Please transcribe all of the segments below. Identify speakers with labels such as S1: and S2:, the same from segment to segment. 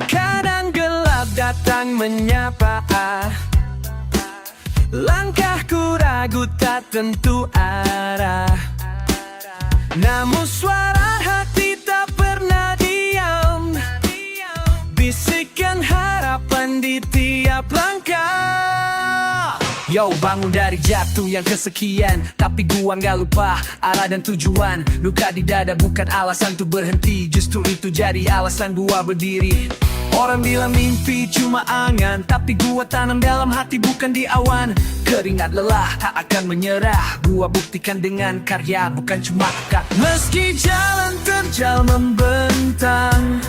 S1: Kadang gelap datang menyapa, langkahku ragu tak tentu arah. Namun suara hati tak pernah diam, bisikan harapan di tiap langkah. Yo, bangun dari jatuh yang kesekian, tapi gua nggak lupa arah dan tujuan. Luka di dada bukan alasan untuk berhenti, justru itu jadi alasan gua berdiri. Orang bilang mimpi cuma angan, tapi gua tanam dalam hati bukan di awan. Keringat lelah tak akan menyerah, gua buktikan dengan karya bukan cuma kata. Meski jalan terjal membentang,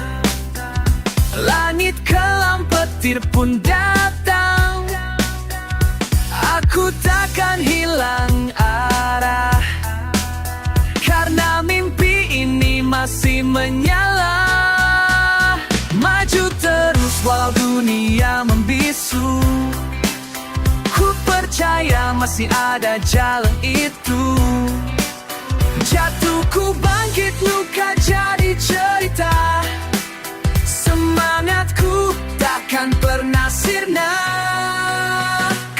S1: langit kelam petir pun datang, aku takkan hilang arah, karena mimpi ini masih menyala. Maju terus walau dunia membisu, ku percaya masih ada jalan itu. Jatuhku bangkit, luka jadi cerita, semangatku takkan pernah sirna.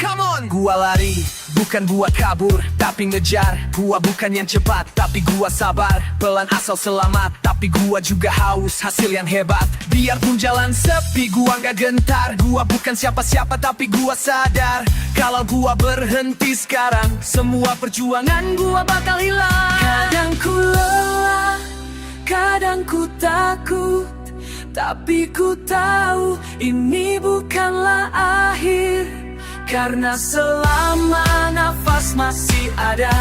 S1: Come on! Gua lari, bukan gua kabur, tapi ngejar. Gua bukan yang cepat, tapi gua sabar. Pelan asal selamat, tapi gua juga haus hasil yang hebat. Biarpun jalan sepi, gua gak gentar. Gua bukan siapa-siapa, tapi gua sadar kalau gua berhenti sekarang, semua perjuangan gua bakal hilang. Kadang ku lelah, kadang ku takut, tapi ku tahu ini bukanlah akhir. Karena selama nafas masih ada,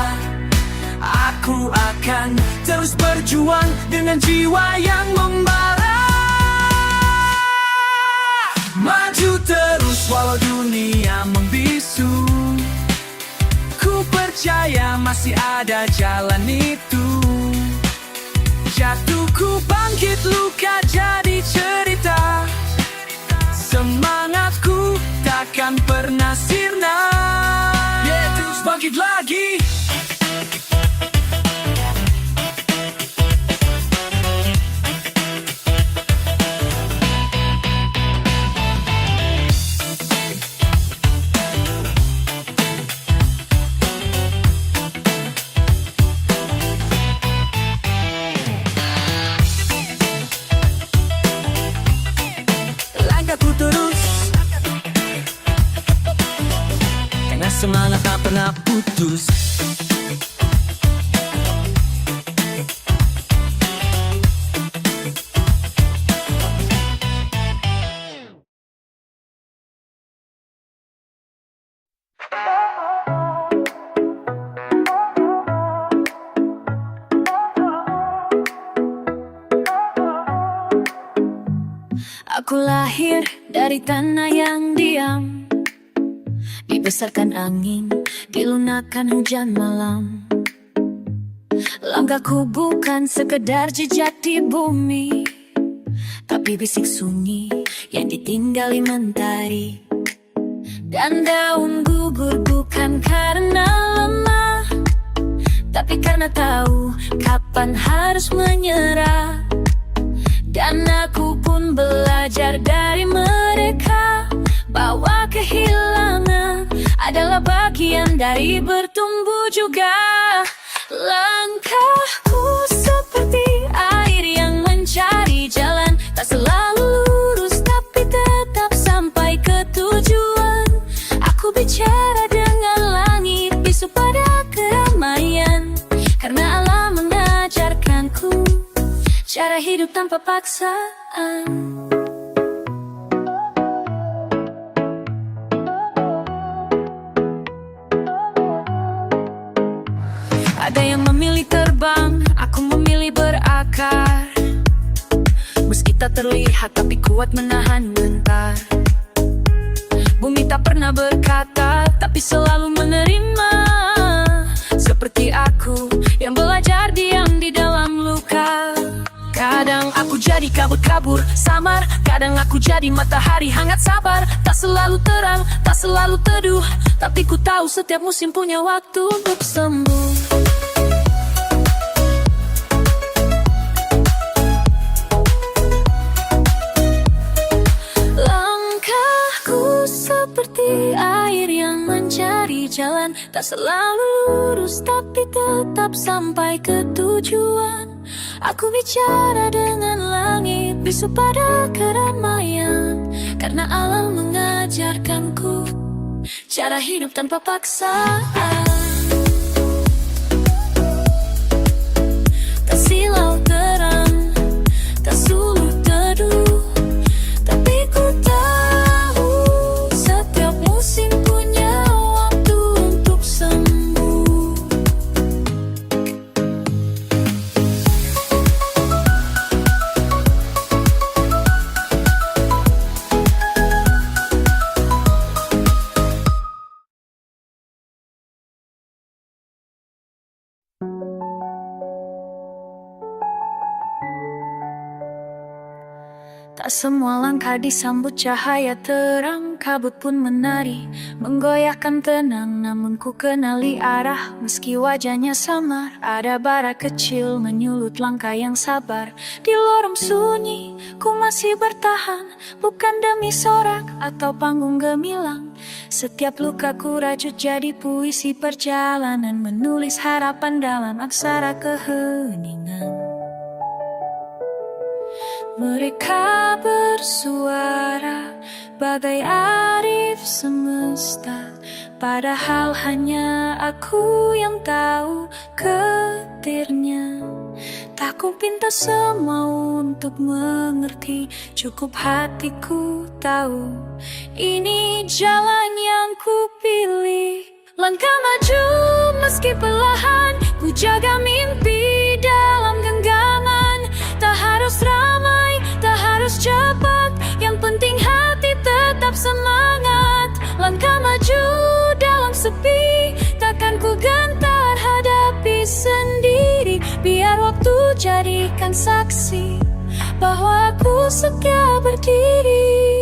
S1: aku akan terus berjuang dengan jiwa yang membara. Maju terus walau dunia membisu, ku percaya masih ada jalan itu. Jatuhku bangkit, luka jadi cerita, semangatku takkan pernah sirna. Terus bangkit lagi. Langkahku terus, karena semangat tak pernah putus.
S2: Aku lahir dari tanah yang diam, dibesarkan angin, dilunakkan hujan malam. Langkahku bukan sekedar jejak di bumi, tapi bisik sunyi yang ditinggali mentari. Dan daun gugur bukan karena lemah, tapi karena tahu kapan harus menyerah. Dan aku pun belajar dari mereka bahwa kehilangan adalah bagian dari bertumbuh juga. Langkahku seperti air yang mencari jalan, tak selalu lurus tapi tetap sampai ke tujuan. Aku bicara dengan langit, bisu pada keramaian, karena alam mengajarkanku cara hidup tanpa paksaan. Ada yang memilih terbang, aku memilih berakar. Meski tak terlihat tapi kuat menahan gentar. Bumi tak pernah berkata, tapi selalu menerima. Seperti aku yang belajar diam di dalam luka. Kadang aku jatuh jadi kabur-kabur samar. Kadang aku jadi matahari hangat sabar. Tak selalu terang, tak selalu teduh, tapi ku tahu setiap musim punya waktu untuk sembuh. Langkahku seperti air yang mencari jalan, tak selalu lurus tapi tetap sampai ke tujuan. Aku bicara dengan langit, bisu pada keramaian, karena alam mengajarkanku cara hidup tanpa paksaan. Tak silau terang, tak suluh teduh, tapi ku tahu setiap musim punya waktu untuk sembuh. Tak semua langkah disambut cahaya terang, kabut pun menari, menggoyahkan tenang. Namun ku kenali arah, meski wajahnya samar. Ada bara kecil menyulut langkah yang sabar. Di lorong sunyi, ku masih bertahan, bukan demi sorak atau panggung gemilang. Setiap luka ku rajut jadi puisi perjalanan, menulis harapan dalam aksara keheningan. Mereka bersuara bagai arif semesta, padahal hanya aku yang tahu getirnya. Tak ku pinta semau untuk mengerti, cukup hatiku tahu ini jalan yang ku pilih. Langkah maju meski perlahan, ku jaga mimpi dalam genggaman. Tak harus ramai, tak harus cepat, yang penting hati tetap semangat. Langkah maju dalam sepi, takkan ku gentar hadapi sendiri. Biar waktu jadikan saksi bahwa aku setia berdiri.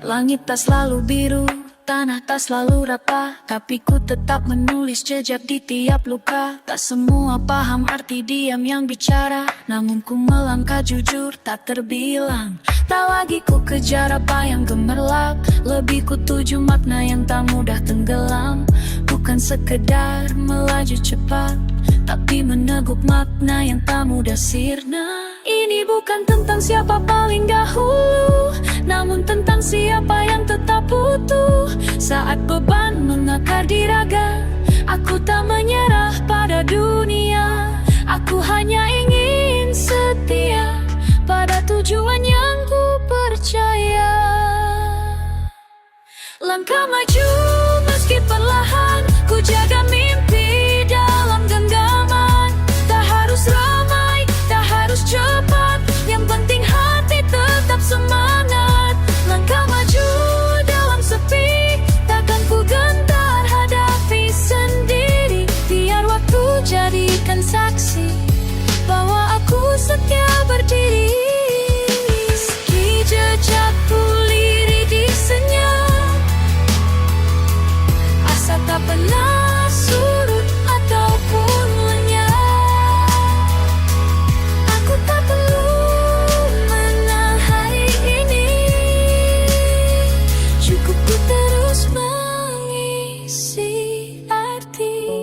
S2: Langit tak selalu biru, tanah tak selalu rata, tapi ku tetap menulis jejak di tiap luka. Tak semua paham arti diam yang bicara, namun ku melangkah jujur tak terbilang. Tak lagi ku kejar apa yang gemerlap, lebih ku tuju makna yang tak mudah tenggelam. Bukan sekedar melaju cepat, tapi meneguk makna yang tak mudah sirna. Ini bukan tentang siapa paling dahulu, namun tentang siapa yang tetap utuh. Saat beban mengakar di raga, aku tak menyerah pada dunia. Aku hanya ingin setia pada tujuan yang ku percaya. Langkah maju meski perlahan, ku jaga mimpi dalam genggaman. Tak harus ramai, tak harus cepat, yang penting hati tetap semangat. Langkah maju dalam sepi, takkan ku gentar hadapi sendiri. Biar waktu jadikan saksi bahwa aku setia berdiri. Meski jejakku lirih di senyap, asa tak pernah surut ataupun lenyap. Aku tak perlu menang hari ini, cukup ku terus mengisi arti.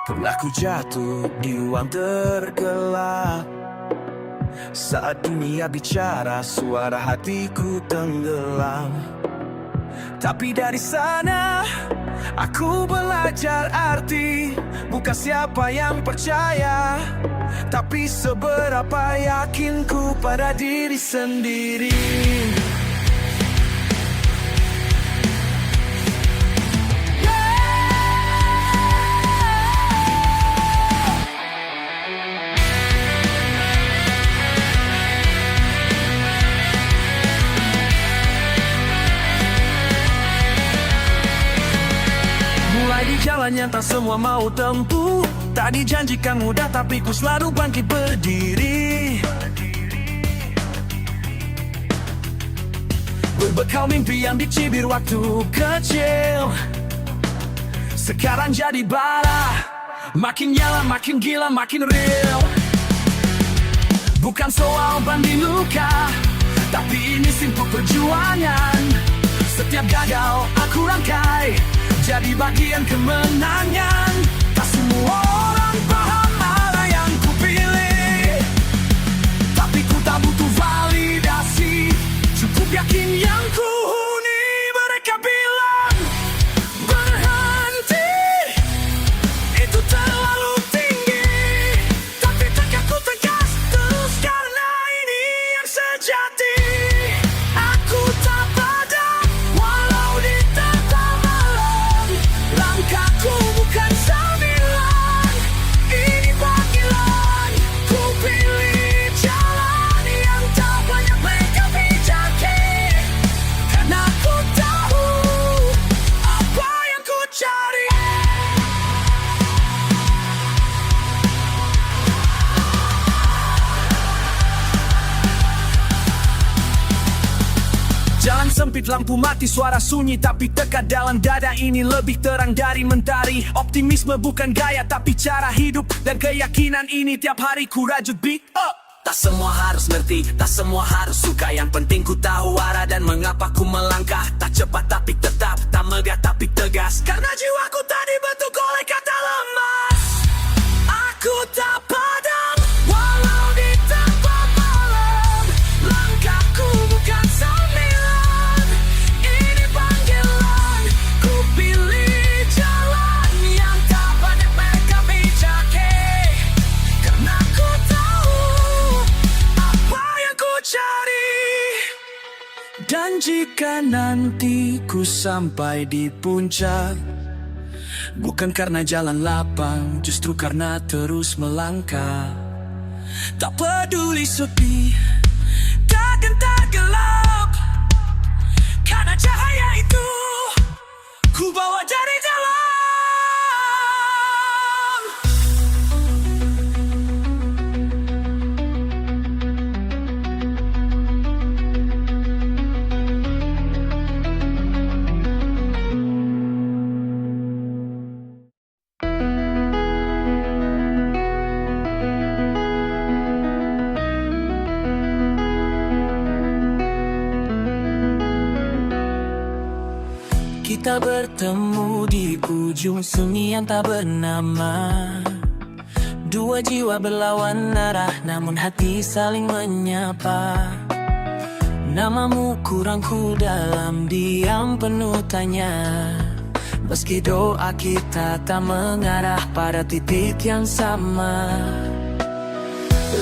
S1: Pernah ku jatuh di ruang tergelap, saat dunia bicara suara hatiku tenggelam. Tapi dari sana aku belajar arti, bukan siapa yang percaya, tapi seberapa yakinku pada diri sendiri. jalan yang tak semua mau tempuh. Tak dijanjikan mudah tapi ku selalu bangkit berdiri. Berbekal mimpi yang dicibir waktu kecil, sekarang jadi bara. Makin nyala, makin gila, makin real. Bukan soal banding luka, tapi ini simpul perjuangan. Setiap gagal aku rangkai jadi bagian kemenangan. Tak semua orang paham mana yang ku pilih, tapi ku tak butuh validasi. Cukup yakin yang ku huni. Mereka bilang berhenti, itu terlalu tinggi, tapi tekadku tegas terus karena ini yang sejati. Aku tak padam walau diterpa malam. Langkahku bukan sambilan, ini panggilan. Ku pilih jalan yang tak banyak mereka bijaki, karena ku tahu apa yang ku cari. Jalan sempit, lampu mati, suara sunyi, tapi tekad dalam dada ini lebih terang dari mentari. Optimisme bukan gaya tapi cara hidup, dan keyakinan ini tiap hari ku rajut beat up. Tak semua harus ngerti, tak semua harus suka. Yang penting ku tahu arah dan mengapa ku melangkah. Tak cepat tapi tetap, tak megah tapi tegas, karena jiwaku tak dibentuk oleh kata lemas. Aku tak padam walau diterpa malam. Langkahku bukan sambilan, ini panggilan. Ku pilih jalan yang tak banyak mereka bijaki, karena ku tahu apa yang ku cari. Dan jika nanti ku sampai di puncak, bukan karena jalan lapang, justru karena terus melangkah. Tak peduli sepi, takkan gelap, karena cahaya itu ku bawa dari dalam. Kita bertemu di ujung sunyi yang tak bernama. Dua jiwa berlawan arah, namun hati saling menyapa. Namamu kurangku dalam diam penuh tanya. Meski doa kita tak mengarah pada titik yang sama.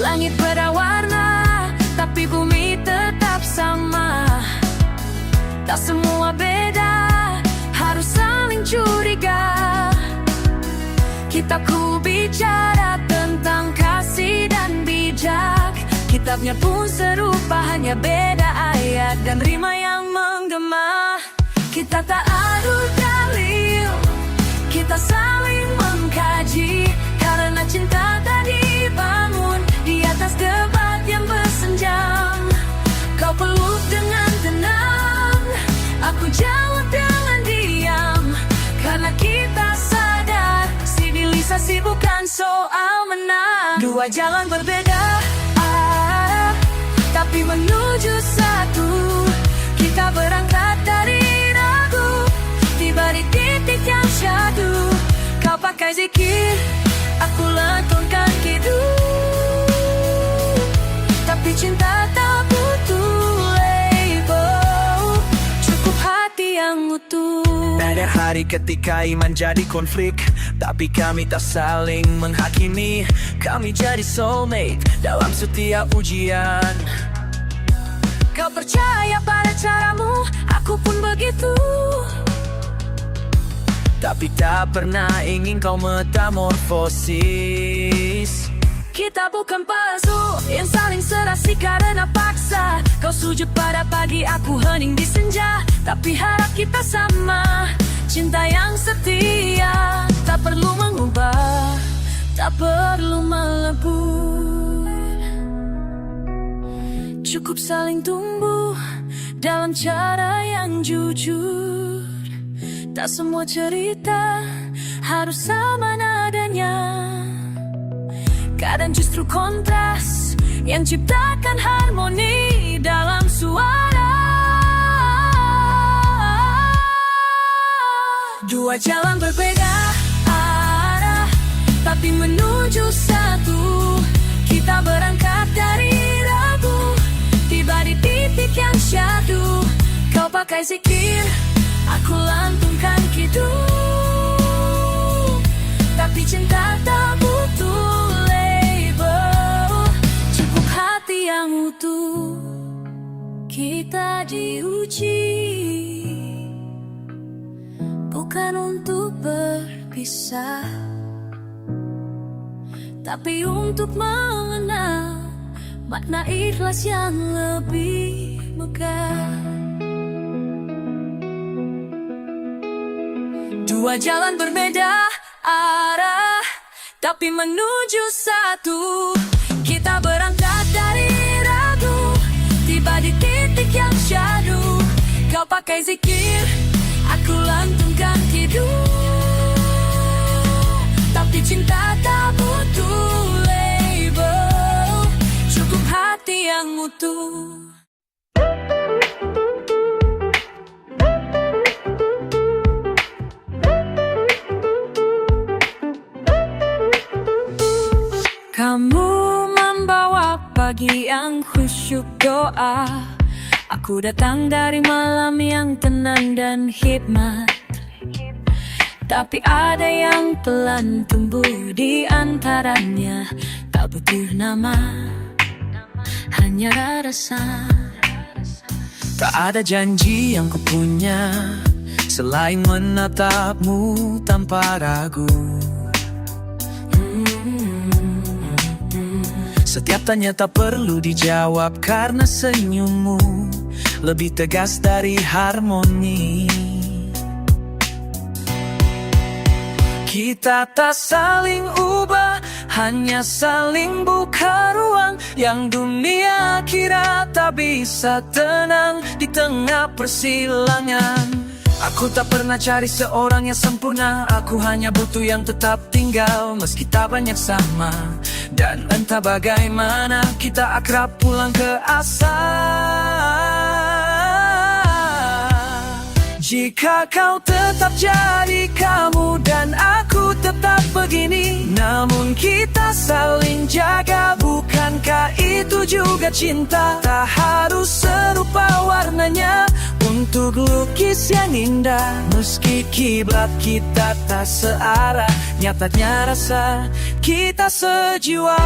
S1: Langit berwarna, tapi bumi tetap sama. Tak semua beda, harus saling curiga. Kitabku bicara tentang kasih dan bijak. Kitabnya pun serupa, hanya beda ayat dan rima yang menggema. Kita tak adu dalil, kita saling mengkaji, karena cinta tak dibangun di atas debat yang bersenjam. Kau peluk dengan tenang, aku jawab dengan diam, karena kita sadar sivilisasi bukan soal menang. Dua jalan berbeda arah, tapi menuju satu. Kita berangkat dari ragu, tiba di titik yang syahdu. Kau pakai zikir, aku lenturkan kidung, tapi cinta tak butuh label, cukup hati yang utuh. Ada hari ketika iman jadi konflik, tapi kami tak saling menghakimi. Kami jadi soulmate dalam setiap ujian. Kau percaya pada caramu, aku pun begitu. Tapi tak pernah ingin kau metamorfosis. Kita bukan palsu yang saling serasi karena paksa. Kau
S2: sujud pada pagi, aku hening di senja. Tapi harap kita sama, cinta yang setia. Tak perlu mengubah, tak perlu melebur. Cukup saling tumbuh dalam cara yang jujur. Tak semua cerita harus sama nadanya. Kadang justru kontras yang ciptakan harmoni dalam suara. Dua jalan berbeda arah, tapi menuju satu. Kita berangkat dari ragu, tiba di titik yang syahdu. Kau pakai zikir, aku lantunkan kidung. Tapi cinta tak butuh label, cukup hati yang utuh. Kita diuji, bukan untuk berpisah, tapi untuk mengenal makna ikhlas yang lebih megah. Dua jalan berbeda arah, tapi menuju satu. Kita berangkat dari ragu, tiba di titik yang syahdu. Kau pakai zikir, aku lantunkan kidung. Tapi cinta tak butuh label, cukup hati yang utuh. Kamu membawa pagi yang khusyuk doa. Aku datang dari malam yang tenang dan hikmat. Tapi ada yang pelan tumbuh di antaranya. Tak butuh nama, hanya rasa.
S1: Tak ada janji yang kupunya selain menatapmu tanpa ragu. Setiap tanya tak perlu dijawab karena senyummu lebih tegas dari harmoni. Kita tak saling ubah, hanya saling buka ruang yang dunia kira tak bisa tenang di tengah persilangan. Aku tak pernah cari seorang yang sempurna, aku hanya butuh yang tetap tinggal meski tak banyak sama. Dan entah bagaimana kita akrab pulang ke asal. Jika kau tetap jadi kamu dan aku tetap begini, namun kita saling jaga, bukankah itu juga cinta? Tak harus serupa warnanya untuk lukis yang indah. Meski kiblat kita tak searah, nyatanya rasa kita sejiwa.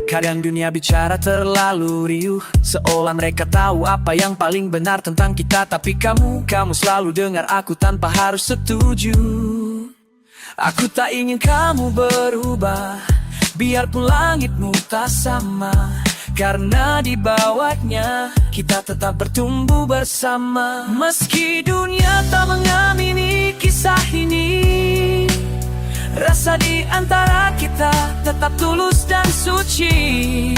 S1: Kadang dunia bicara terlalu riuh, seolah mereka tahu apa yang paling benar tentang kita. Tapi kamu selalu dengar aku tanpa harus setuju. Aku tak ingin kamu berubah, biarpun langitmu tak sama. Karena di bawahnya kita tetap bertumbuh bersama. Meski dunia tak mengamini kisah ini, rasa di antara kita tetap tulus dan suci.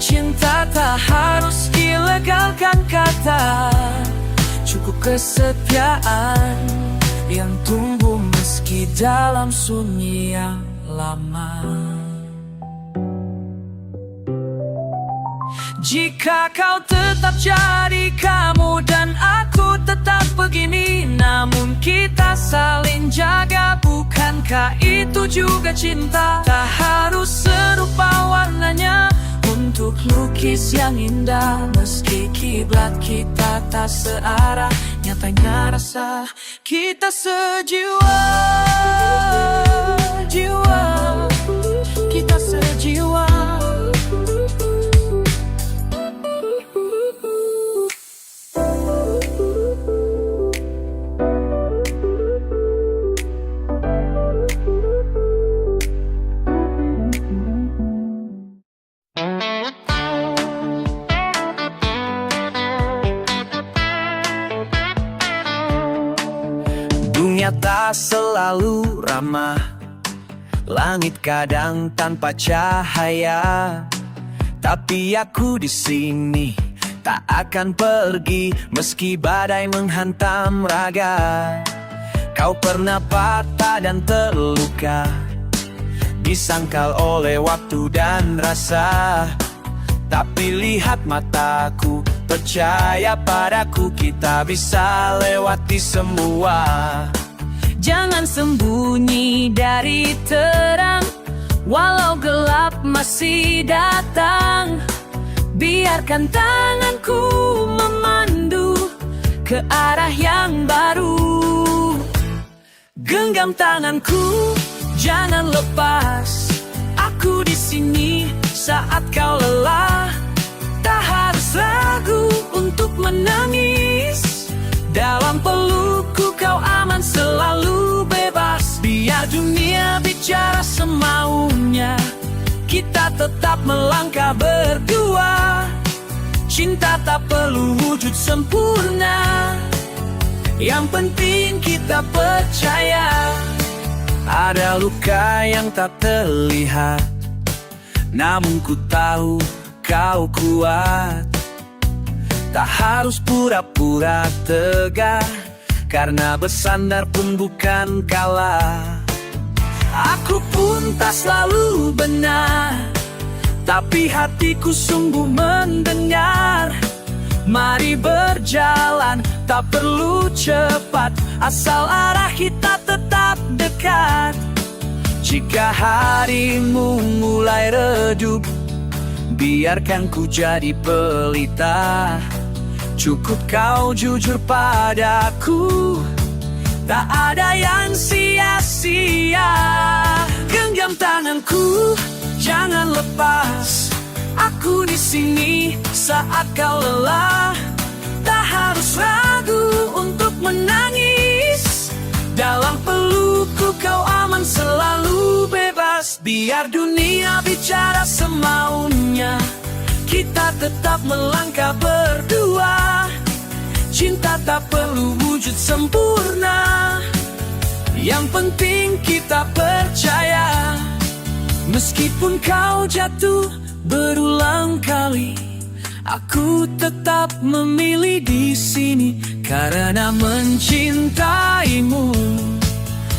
S1: Cinta tak harus dilegalkan kata, cukup kesetiaan yang tumbuh meski dalam sunyi yang lama. Jika kau tetap jadi kamu dan aku tetap begini, namun kita saling jaga, bukankah itu juga cinta? Tak harus serupa warnanya untuk lukis yang indah. Meski kiblat kita tak searah, nyatanya rasa kita sejiwa. Kita sejiwa. selalu ramah. Langit kadang tanpa cahaya, tapi aku di sini tak akan pergi meski badai menghantam raga. Kau pernah patah dan terluka, disangkal oleh waktu dan rasa. Tapi lihat mataku, percaya padaku, kita bisa lewati semua.
S2: Jangan sembunyi dari terang, walau gelap masih datang. Biarkan tanganku memandu ke arah yang baru. Genggam tanganku, jangan lepas. Aku di sini saat kau lelah. Tak harus ragu untuk menangis. Dalam pelukku kau aman, selalu bebas. Biar dunia bicara semaunya, kita tetap melangkah berdua. Cinta tak perlu wujud sempurna, yang penting kita percaya. Ada luka yang tak terlihat, namun ku tahu kau kuat. Tak harus pura-pura tegar, karena bersandar pun bukan kalah. Aku pun tak selalu benar, tapi hatiku sungguh mendengar. Mari berjalan, tak perlu cepat, asal arah kita tetap dekat. Jika harimu mulai redup, biarkan ku jadi pelita. Cukup kau jujur padaku, tak ada yang sia-sia. Genggam tanganku, jangan lepas. Aku di sini saat kau lelah. Tak harus ragu untuk menangis. Dalam pelukku kau aman, selalu bebas. Biar dunia bicara semaunya, kita tetap melangkah berdua. Cinta tak perlu wujud sempurna, yang penting kita percaya. Meskipun kau jatuh berulang kali, aku tetap memilih di sini. Karena mencintaimu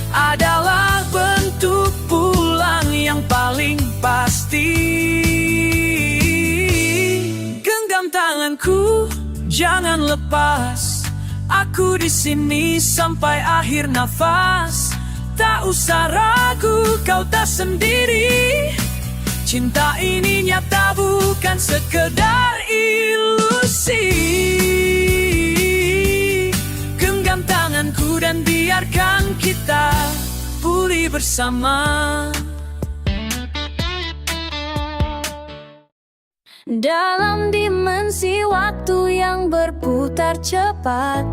S2: adalah bentuk pulang yang paling pasti. Genggam tanganku, jangan lepas. Aku di sini sampai akhir nafas. Tak usah ragu, kau tak sendiri. Cinta ini nyata, bukan sekedar ilusi. Genggam tanganku dan biarkan kita pulih bersama. Dalam dimensi waktu yang berputar cepat,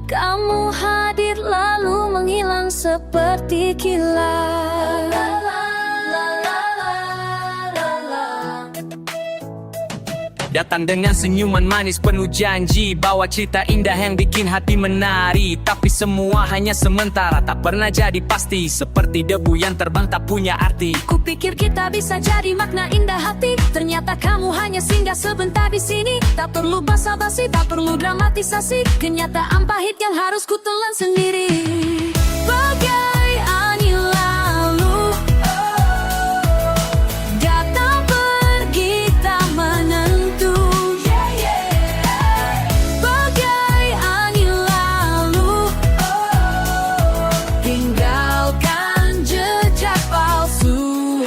S2: kamu hadir lalu menghilang seperti kilat.
S1: Datang dengan senyuman manis penuh janji, bawa cerita indah yang bikin hati menari. Tapi semua hanya sementara, tak pernah jadi pasti. Seperti debu yang terbang tak punya arti.
S2: Kupikir kita bisa jadi makna indah hati, ternyata kamu hanya singgah sebentar di sini. Tak perlu basa-basi, tak perlu dramatisasi. Kenyataan pahit yang harus kutelan sendiri. Bagai angin lalu, datang pergi tak menentu. Bagai angin lalu, tinggalkan jejak palsu.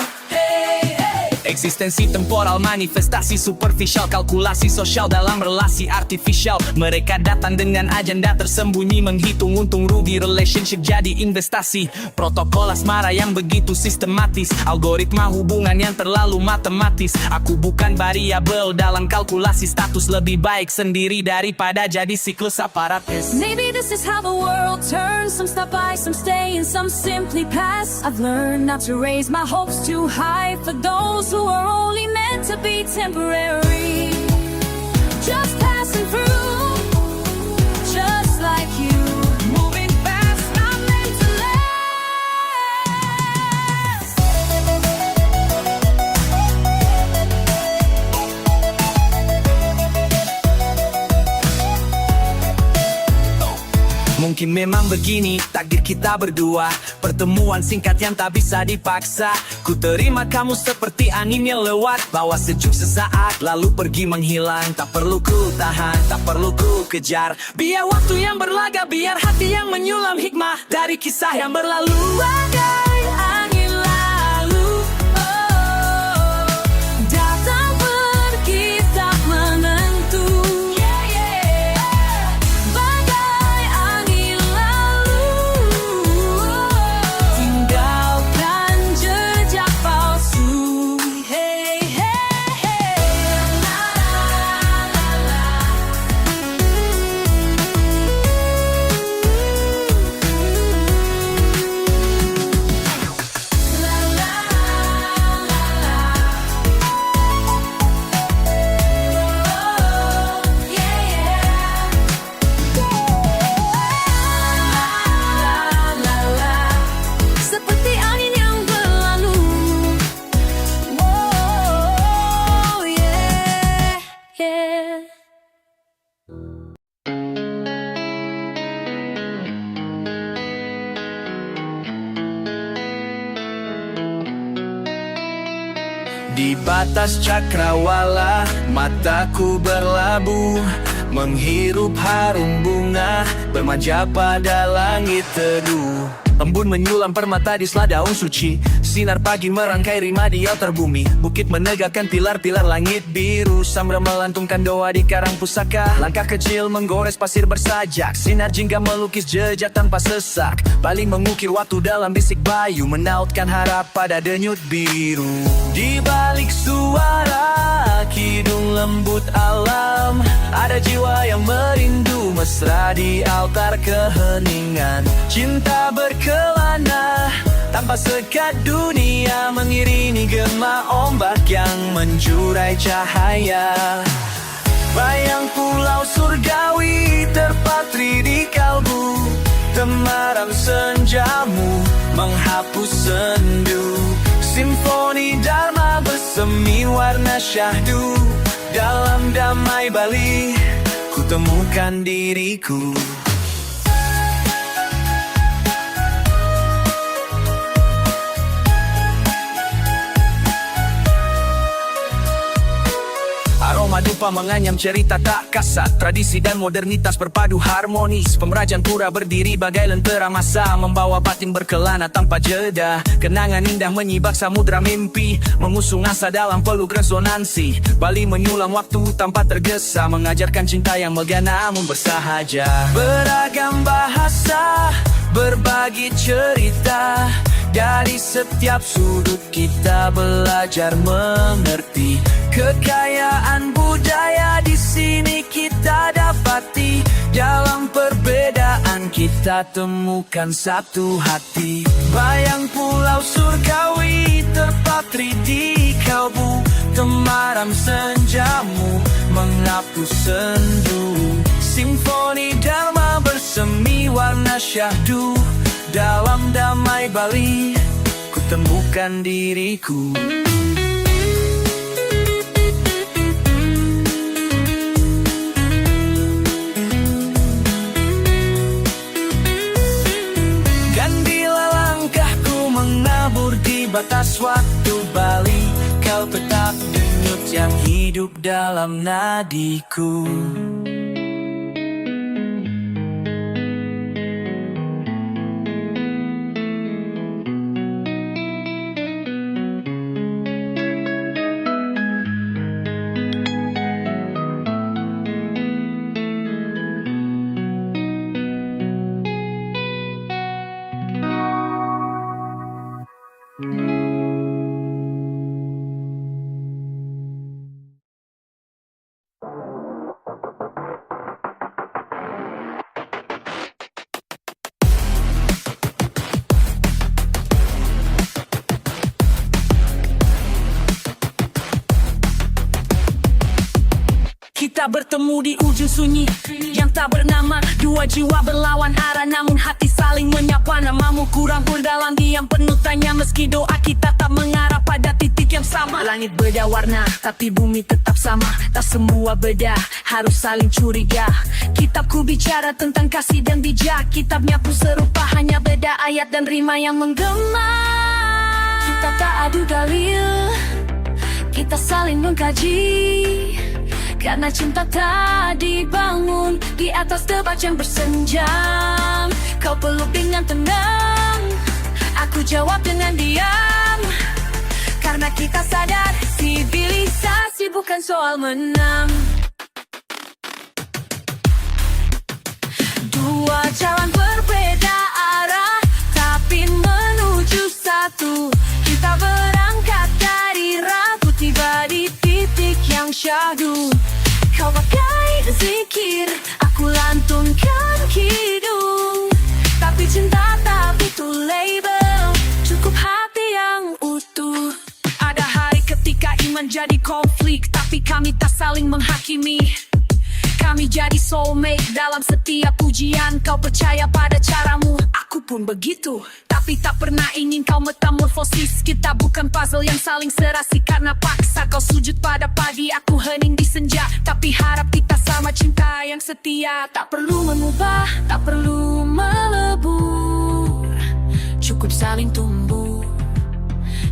S1: Eksistensi temporal, manifestasi superficial, kalkulasi sosial dalam relasi artifisial. Mereka datang dengan agenda tersembunyi, menghitung untung rugi, relationship jadi investasi. Protokol asmara yang begitu sistematis, algoritma hubungan yang terlalu matematis. Aku bukan variabel dalam kalkulasi status, lebih baik sendiri daripada jadi siklus aparatus.
S2: Maybe this is how the world turns. Some stop by, some stay, and some simply pass. I've learned not to raise my hopes too high for those who are only meant to be temporary. Just passing through, just like you. Moving fast, not meant to last.
S1: Memang begini takdir kita berdua, pertemuan singkat yang tak bisa dipaksa. Ku terima kamu seperti angin yang lewat, bawa sejuk sesaat lalu pergi menghilang. Tak perlu ku tahan, tak perlu ku kejar, biar waktu yang berlaga, biar hati yang menyulam hikmah dari kisah yang berlalu. Bagai angin lalu, oh, datang pergi tak menentu. Bagai angin lalu, tinggalkan jejak palsu. Hey, hey, hey. La, la, la, seperti angin yang berlalu. Oh, yeah, yeah. Di batas cakrawala, mataku berlabuh, menghirup harum bunga, bermanja pada langit teduh. Embun menyulam permata di selada daun suci, sinar pagi merangkai rima di altar bumi. Bukit menegakkan pilar-pilar langit biru, samra melantungkan doa di karang pusaka. Langkah kecil menggores pasir bersajak, sinar jingga melukis jejak tanpa sesak. Bali mengukir waktu dalam bisik bayu, menautkan harap pada denyut biru. Di balik suara kidung lembut alam, ada jiwa yang merindu mesra di altar keheningan. Cinta berkelana tanpa sekat, dunia mengiringi gema ombak yang menjurai cahaya. Bayang pulau surgawi terpatri di kalbu, temaram senjamu menghapus sendu. Simfoni Dharma bersemi warna syahdu, dalam damai Bali ku temukan diriku. Aroma dupa menganyam cerita tak kasat, tradisi dan modernitas berpadu harmonis. Pemerajaan pura berdiri bagai lentera masa, membawa batin berkelana tanpa jeda. Kenangan indah menyibak samudra mimpi, mengusung asa dalam peluk resonansi. Bali menyulam waktu tanpa tergesa, mengajarkan cinta yang megah namun bersahaja. Beragam bahasa, berbagi cerita, dari setiap sudut kita belajar mengerti. Kekayaan budaya di sini kita dapati, dalam perbedaan kita temukan satu hati. Bayang pulau surgawi terpatri di kalbu, temaram senjamu menghapus sendu. Simfoni Dharma bersemi warna syahdu, dalam damai Bali ku temukan diriku. Dan bila langkahku menabur di batas waktu Bali, kau tetap denyut yang hidup dalam nadiku. Kita bertemu di ujung sunyi yang tak bernama. Dua jiwa berlawan arah namun hati saling menyapa. Namamu kurang dalam diam penuh tanya, meski doa kita tak mengarah pada titik yang sama. Langit beda warna, tapi bumi tetap sama. Tak semua beda, harus saling curiga. Kitabku bicara tentang kasih dan bijak. Kitabnya pun serupa, hanya beda ayat dan rima yang menggema. Kita tak adu dalil, kita saling mengkaji. Karena cinta tak dibangun di atas debat yang bersenjam. Kau peluk dengan tenang, aku jawab dengan diam. Karena kita sadar, sivilisasi bukan soal menang. Dua jalan berbeda arah, tapi menuju satu. Kita berangkat dari ragu, tiba di titik yang syahdu. Kau pakai zikir, aku lantunkan kidung. Tapi cinta tak butuh label, cukup hati yang utuh. Ada hari ketika iman jadi konflik, tapi kami tak saling menghakimi. Kami jadi soulmate dalam setiap ujian. Kau percaya pada caramu, aku pun begitu. Tapi tak pernah ingin kau metamorfosis. Kita bukan puzzle yang saling serasi karena paksa. Kau sujud pada pagi, aku hening di senja. Tapi harap kita sama, cinta yang setia. Tak perlu mengubah, tak perlu melebur. Cukup saling tumbuh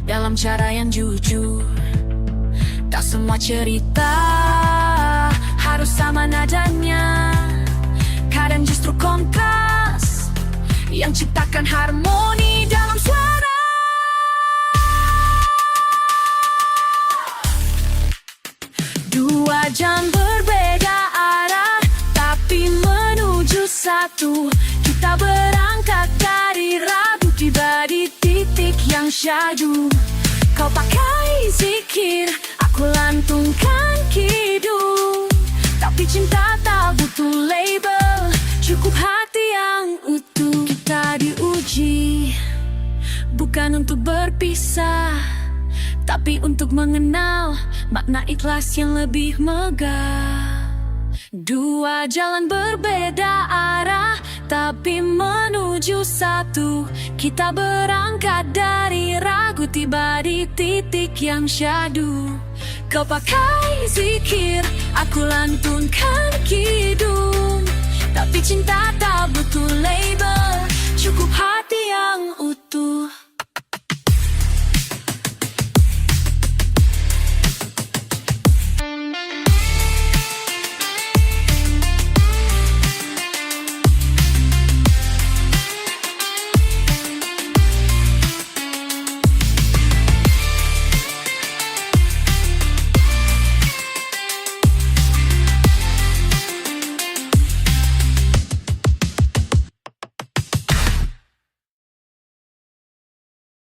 S1: dalam cara yang jujur. Tak semua cerita harus sama nadanya. Kadang justru kontras yang ciptakan harmoni dalam suara. Dua jalan berbeda arah, tapi menuju satu. Kita berangkat dari ragu, tiba di titik yang syahdu. Kau pakai zikir, aku lantunkan kidung. Tapi cinta tak butuh label, cukup hati yang utuh. Kita diuji, bukan untuk berpisah, tapi untuk mengenal makna ikhlas yang lebih megah. Dua jalan berbeda arah, tapi menuju satu. Kita berangkat dari ragu, tiba di titik yang syahdu. Kau pakai zikir, aku lantunkan kidung. Tapi cinta tak butuh label, cukup hati yang utuh.